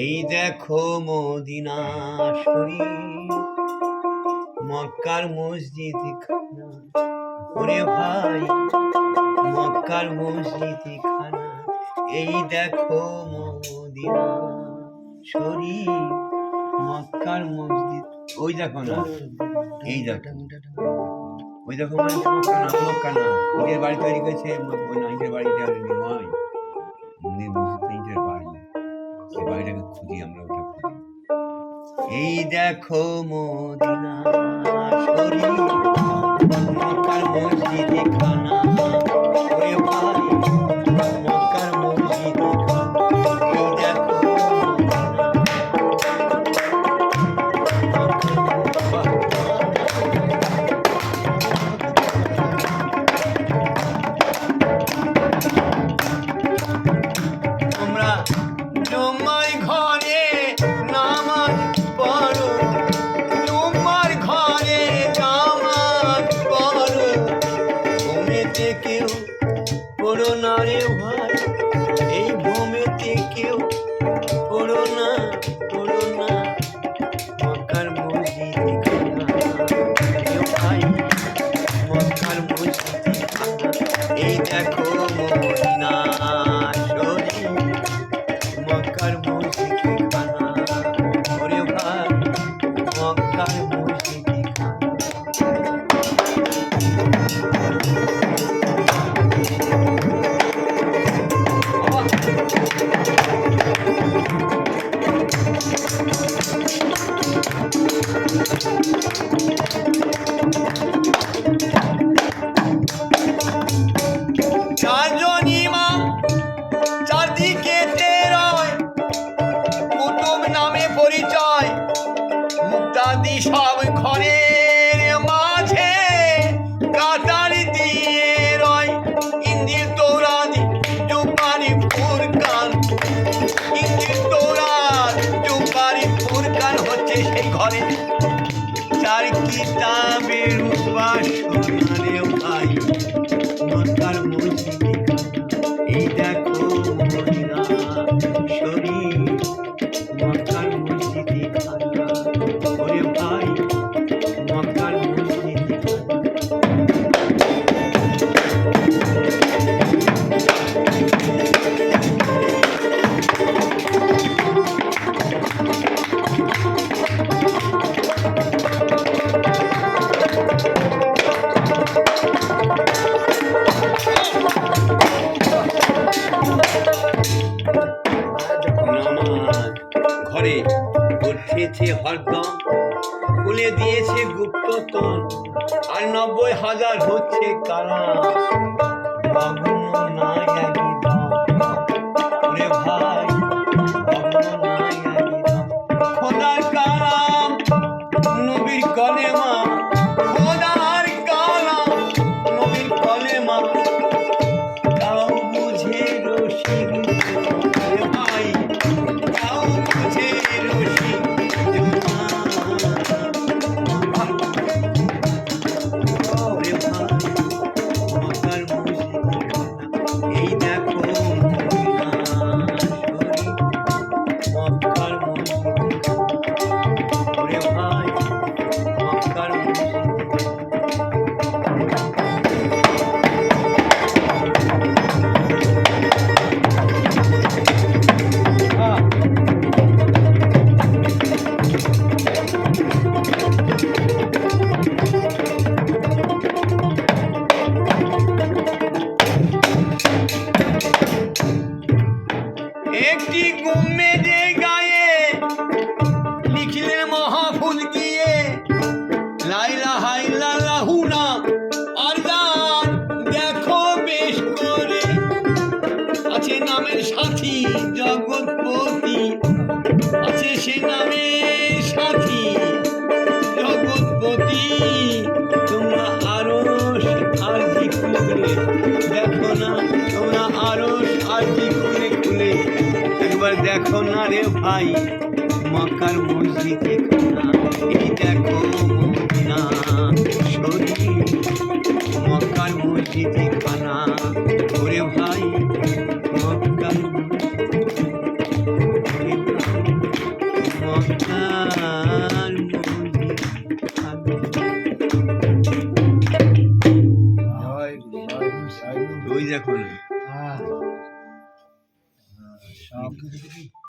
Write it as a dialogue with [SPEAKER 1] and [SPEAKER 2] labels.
[SPEAKER 1] এই দেখো মদিনা শরীফ, মক্কার মসজিদ খানা, ওরে ভাই মক্কার মসজিদ খানা। এই দেখো মদিনা শরীফ, মক্কার মসজিদ। ওই দেখো না, এই দেখো, ওই দেখো মানে মক্কা না, ঈদের বাড়ি তৈরি করেছে। ঈদের বাড়িটা নয়, ঈদের বাড়ি, সেই বাড়িটাকে খুঁজি আমরা, ওটা খুঁজি। এই দেখো মদিনা শরীফ, মক্কার মসজিদ খানা, ওরে ভাই মক্কার মসজিদ খানা। এই দেখো তোমরা জমাই ঘরে নামাজ পড়ো, তোমার ঘরে নামাজ পড়ো, ঘুমেতে কেউ পড়ো না রে ভাই, এই ঘুমেতে কেউ পড়ো না, পড়ো না মক্কার মসজিদ খানা, ভাই মক্কার মসজিদ খানা। এই দেখো মদিনা শরীফ, মক্কার মসজিদ খানা, ওরে ভাই মক্কার মসজিদ খানা। চারজন ইমাম চারদিকে তেরয়, কুতুব নামে পরিচয়, মুক্তাদি সব ঘরের মাঝে কাতার দিয়ে রয়। ইঞ্জিল তৌরাত জুব্বারি ফুরকান, ইঞ্জিল তৌরাত জুব্বারি ফুরকান হচ্ছে সেই ঘরে। চার কিতাবের উপাসনা রে ভাই মক্কার মসজিদ খানা। এই দেখো মদিনা শরীফ, মক্কার মসজিদ খানা, ওরে ভাই মক্কার মসজিদ ঘরে উঠেছে হরদম, খুলে দিয়েছে গুপ্ততন, আর 90,000 হচ্ছে কারা, ভগ্ন নাই একদম, ওরে ভাই ভগ্ন নাই একদম। খোদার কালাম নবীর কলেমা, খোদার কালাম নবীর কলেমা, তাও বুঝে রসিক ভাই, তাও বুঝে রসিক মক্কার মসজিদ খানা। এই দেখো মদিনা শরীফ, মক্কার মসজিদ খানা, ওরে ভাই মক্কার মসজিদ একটি গুম্মেদে গায়ে লিখলেন মাহফুজ গিয়ে, লা ইলাহা ইল্লাল্লাহু না আর গান দেখো বেশ করে, আছে নামের সাথী জগৎপতি, আছে সে নামের সাথী জগৎপতি। তোমরা আরো এবার দেখো না রে ভাই মক্কার মসজিদে খানা, এই দেখো মদিনা শরীফ মক্কার মসজিদে খানা, ওরে ভাই মক্কার মক্কার মসজিদ খানা। ওই দেখো না।